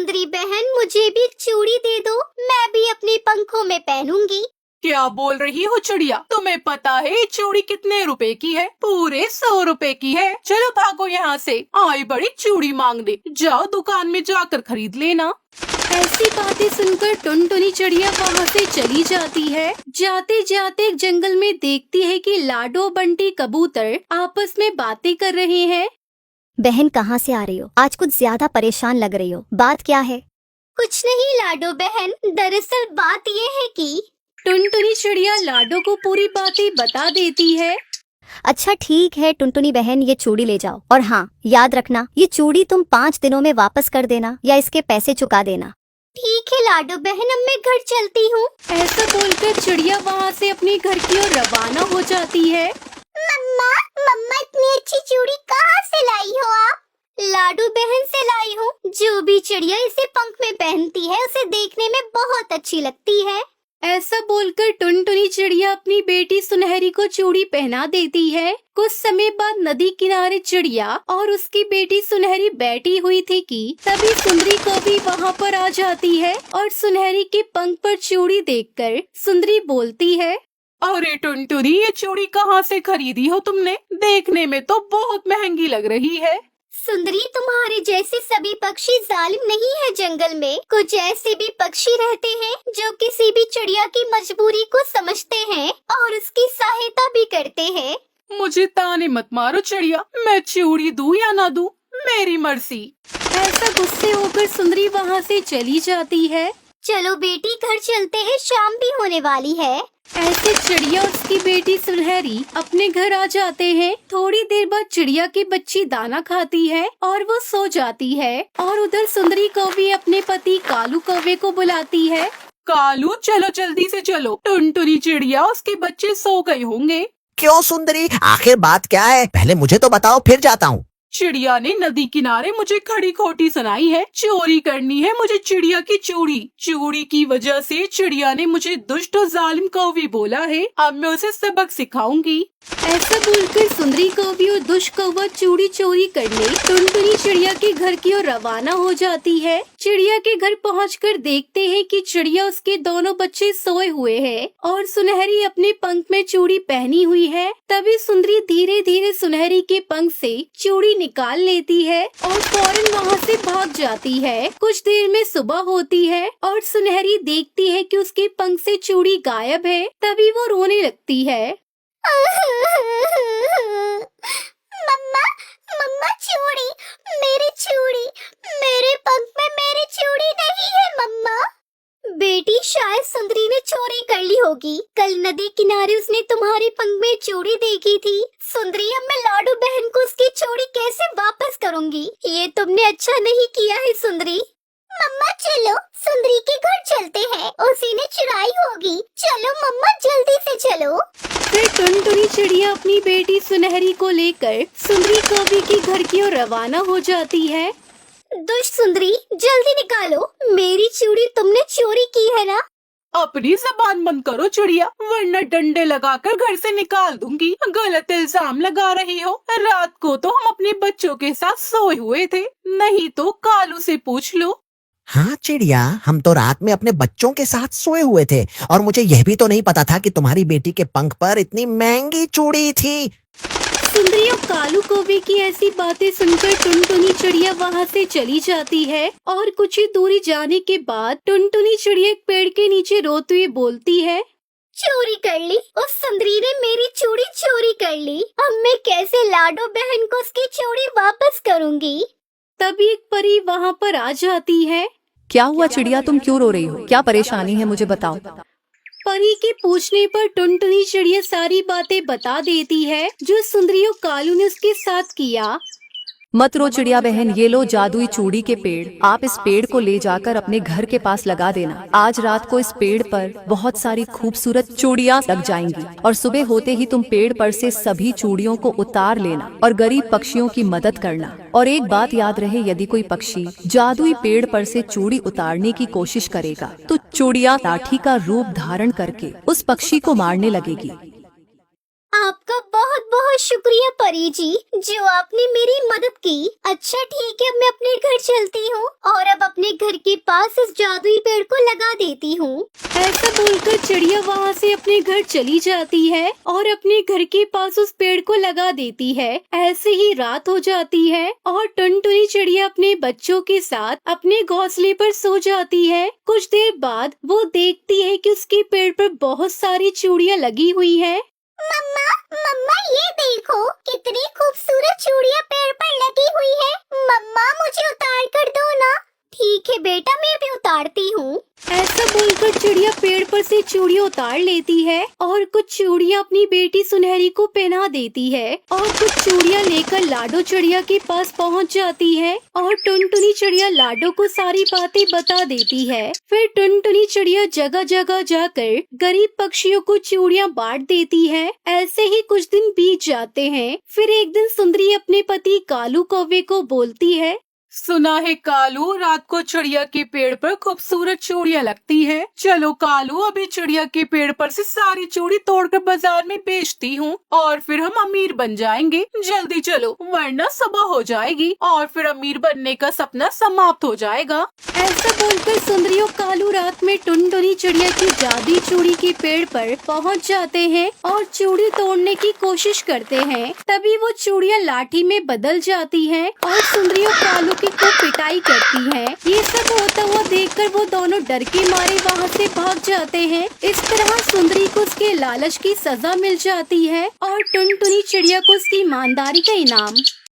सुंदरी बहन, मुझे भी एक चूड़ी दे दो, मैं भी अपने पंखों में पहनूंगी। क्या बोल रही हो चिड़िया? तुम्हें पता है ये चूड़ी कितने रुपए की है? पूरे 100 रुपए की है। चलो भागो यहाँ से, आई बड़ी चूड़ी मांगने। जाओ दुकान में जाकर खरीद लेना। ऐसी बातें सुनकर टुनटुनी चिड़िया वहाँ से चली जाती है। जाते जाते एक जंगल में देखती है कि लाडो बंटी कबूतर आपस में बातें कर रहे हैं। बहन कहाँ से आ रही हो? आज कुछ ज्यादा परेशान लग रही हो, बात क्या है? कुछ नहीं लाडो बहन, दरअसल बात ये है कि टुनटुनी चिड़िया लाडो को पूरी बातें बता देती है। अच्छा ठीक है टुनटुनी बहन, ये चूड़ी ले जाओ, और हाँ याद रखना ये चूड़ी तुम 5 दिनों में वापस कर देना या इसके पैसे चुका देना। ठीक है लाडो बहन, अब मैं घर चलती हूँ। ऐसा बोलकर चिड़िया वहाँ से अपने घर की ओर रवाना हो जाती है। मम्मा, मम्मा इतनी अच्छी चूड़ी कहाँ से लाई हो आप? लाडो बहन से लाई हूँ। जो भी चिड़िया इसे पंख में पहनती है उसे देखने में बहुत अच्छी लगती है। ऐसा बोलकर टुनटुनी चिड़िया अपनी बेटी सुनहरी को चूड़ी पहना देती है। कुछ समय बाद नदी किनारे चिड़िया और उसकी बेटी सुनहरी बैठी हुई थी कि तभी सुंदरी कौवी वहाँ पर आ जाती है और सुनहरी के पंख पर चूड़ी देखकर सुंदरी बोलती है, अरे टुनटुनी, ये चूड़ी कहाँ से खरीदी हो तुमने? देखने में तो बहुत महंगी लग रही है। सुंदरी, तुम्हारे जैसे सभी पक्षी जालिम नहीं है। जंगल में कुछ ऐसे भी पक्षी रहते हैं जो किसी भी चिड़िया की मजबूरी को समझते हैं और उसकी सहायता भी करते हैं। मुझे ताने मत मारो चिड़िया, मैं चूड़ी दूं या ना दूं, मेरी मर्जी। ऐसा गुस्से होकर सुंदरी वहाँ से चली जाती है। चलो बेटी, घर चलते हैं, शाम भी होने वाली है। ऐसे चिड़िया और उसकी बेटी सुनहरी अपने घर आ जाते हैं। थोड़ी देर बाद चिड़िया की बच्ची दाना खाती है और वो सो जाती है और उधर सुंदरी कौवी अपने पति कालू कौवे को बुलाती है। कालू, चलो जल्दी से चलो, टुनटुनी चिड़िया उसके बच्चे सो गए होंगे। क्यों सुंदरी, आखिर बात क्या है? पहले मुझे तो बताओ, फिर जाता हूँ। चिड़िया ने नदी किनारे मुझे खड़ी खोटी सुनाई है। चोरी करनी है मुझे चिड़िया की चूड़ी। चूड़ी की वजह से चिड़िया ने मुझे दुष्ट और जालिम कौवी बोला है। अब मैं उसे सबक सिखाऊंगी। ऐसा बोलकर सुंदरी कौवी और दुष्ट कौवा चूड़ी चोरी करने टुनटुनी चिड़िया के घर की ओर रवाना हो जाती है। चिड़िया के घर पहुंचकर देखते हैं कि चिड़िया उसके दोनों बच्चे सोए हुए हैं और सुनहरी अपने पंख में चूड़ी पहनी हुई है। तभी सुंदरी धीरे धीरे सुनहरी के पंख से चूड़ी निकाल लेती है और फौरन वहाँ से भाग जाती है। कुछ देर में सुबह होती है और सुनहरी देखती है कि उसके पंख से चूड़ी गायब है। तभी वो रोने लगती है। मम्मा, मम्मा चूड़ी, मेरी चूड़ी, मेरे पंख में मेरी चूड़ी नहीं है मम्मा। बेटी, शायद सुंदरी ने चोरी कर ली होगी। कल नदी किनारे उसने तुम्हारे पंख में चूड़ी देखी थी। सुंदरी, अब मैं लाडो बहन को उसकी चूड़ी कैसे वापस करूंगी? ये तुमने अच्छा नहीं किया है सुंदरी। मम्मा चलो, सुंदरी के घर चलते हैं, उसी ने चुराई होगी। चलो मम्मा, जल्दी से चलो। फिर टुनटुनी चिड़िया अपनी बेटी सुनहरी को लेकर सुंदरी कौवी के घर की ओर रवाना हो जाती है। दुष्ट सुंदरी, जल्दी निकालो, मेरी चूड़ी तुमने चोरी की है ना? अपनी जबान बंद करो चिड़िया, वरना डंडे लगाकर घर से निकाल दूंगी। गलत इल्जाम लगा रही हो। रात को तो हम अपने बच्चों के साथ सोए हुए थे, नहीं तो कालू से पूछ लो। हाँ चिड़िया, हम तो रात में अपने बच्चों के साथ सोए हुए थे और मुझे यह भी तो नहीं पता था कि तुम्हारी बेटी के पंख पर इतनी महंगी चूड़ी थी। सुंदरी और कालू कौवे की ऐसी बातें सुनकर टुनटुनी चिड़िया वहाँ से चली जाती है और कुछ ही दूरी जाने के बाद टुनटुनी चिड़िया एक पेड़ के नीचे रोते हुए बोलती है, चोरी कर ली, उस सुंदरी ने मेरी चूड़ी चोरी कर ली। अब मैं कैसे लाडो बहन को उसकी चूड़ी वापस करूंगी? तभी एक परी वहाँ पर आ जाती है। क्या हुआ चिड़िया, तुम क्यों रो रही हो? क्या परेशानी है, मुझे बताओ। परी के पूछने पर टुनटुनी चिड़िया सारी बातें बता देती है जो सुंदरी और कालू ने उसके साथ किया। मत रो चिड़िया बहन, ये लो जादुई चूड़ी के पेड़। आप इस पेड़ को ले जाकर अपने घर के पास लगा देना। आज रात को इस पेड़ पर बहुत सारी खूबसूरत चूड़ियाँ लग जाएंगी और सुबह होते ही तुम पेड़ पर से सभी चूड़ियों को उतार लेना और गरीब पक्षियों की मदद करना। और एक बात याद रहे, यदि कोई पक्षी जादुई पेड़ पर से चूड़ी उतारने की कोशिश करेगा तो चूड़ियाँ लाठी का रूप धारण करके उस पक्षी को मारने लगेगी। आपका बहुत बहुत शुक्रिया परी जी, जो आपने मेरी मदद की। अच्छा ठीक है, अब मैं अपने घर चलती हूँ और अब अपने घर के पास इस जादुई पेड़ को लगा देती हूँ। ऐसा बोलकर चिड़िया वहाँ से अपने घर चली जाती है और अपने घर के पास उस पेड़ को लगा देती है। ऐसे ही रात हो जाती है और टुनटुनी चिड़िया अपने बच्चों के साथ अपने घोंसले पर सो जाती है। कुछ देर बाद वो देखती है कि उसके पेड़ पर बहुत सारी चूड़ियाँ लगी हुई है। मम्मा मम्मा ये देखो कितनी खूबसूरत चूड़ियाँ पेड़ पर लगी हुई है। मम्मा मुझे उतार कर दो ना। ठीक है बेटा, मैं भी उतारती हूँ। ऐसा बोलकर चिड़िया पेड़ पर से चूड़ियाँ उतार लेती है और कुछ चूड़ियाँ अपनी बेटी सुनहरी को पहना देती है और कुछ चूड़ियाँ लेकर लाडो चिड़िया के पास पहुँच जाती है और टुनटुनी चिड़िया लाडो को सारी बातें बता देती है। फिर टुनटुनी चिड़िया जगह जगह जाकर गरीब पक्षियों को चूड़ियाँ बांट देती है। ऐसे ही कुछ दिन बीत जाते हैं। फिर एक दिन सुंदरी अपने पति कालू कौवे को बोलती है, सुना है कालू, रात को चिड़िया के पेड़ पर खूबसूरत चूड़ियाँ लगती हैं। चलो कालू, अभी चिड़िया के पेड़ पर से सारी चूड़ी तोड़कर बाजार में बेचती हूँ और फिर हम अमीर बन जाएंगे। जल्दी चलो वरना सुबह हो जाएगी और फिर अमीर बनने का सपना समाप्त हो जाएगा। ऐसा बोलकर सुंदरी और कालू रात में टुनटुनी चिड़िया की जादुई चूड़ी के पेड़ पर पहुंच जाते हैं और चूड़ी तोड़ने की कोशिश करते हैं। तभी वो चूड़ियाँ लाठी में बदल जाती हैं और सुंदरी और कालू को पिटाई करती है। ये सब होता हुआ देखकर वो दोनों डर के मारे वहाँ से भाग जाते हैं। इस तरह सुंदरी को उसके लालच की सजा मिल जाती है और टुनटुनी चिड़िया को उसकी ईमानदारी का इनाम।